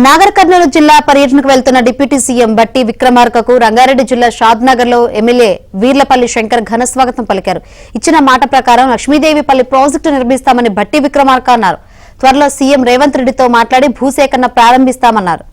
నాగర్ కర్నూలు జిల్లా పర్యటనకు వెళ్తున్న డిప్యూటీ సీఎం బట్టి విక్రమార్కకు రంగారెడ్డి జిల్లా షాద్నగర్ లో ఎమ్మెల్యే వీర్లపల్లి శంకర్ ఘన స్వాగతం పలికారు. ఇచ్చిన మాట ప్రకారం లక్ష్మీదేవిపల్లి ప్రాజెక్టు నిర్మిస్తామని బట్టి విక్రమార్క అన్నారు. త్వరలో సీఎం రేవంత్ రెడ్డితో మాట్లాడి భూసేకరణ ప్రారంభిస్తామన్నారు.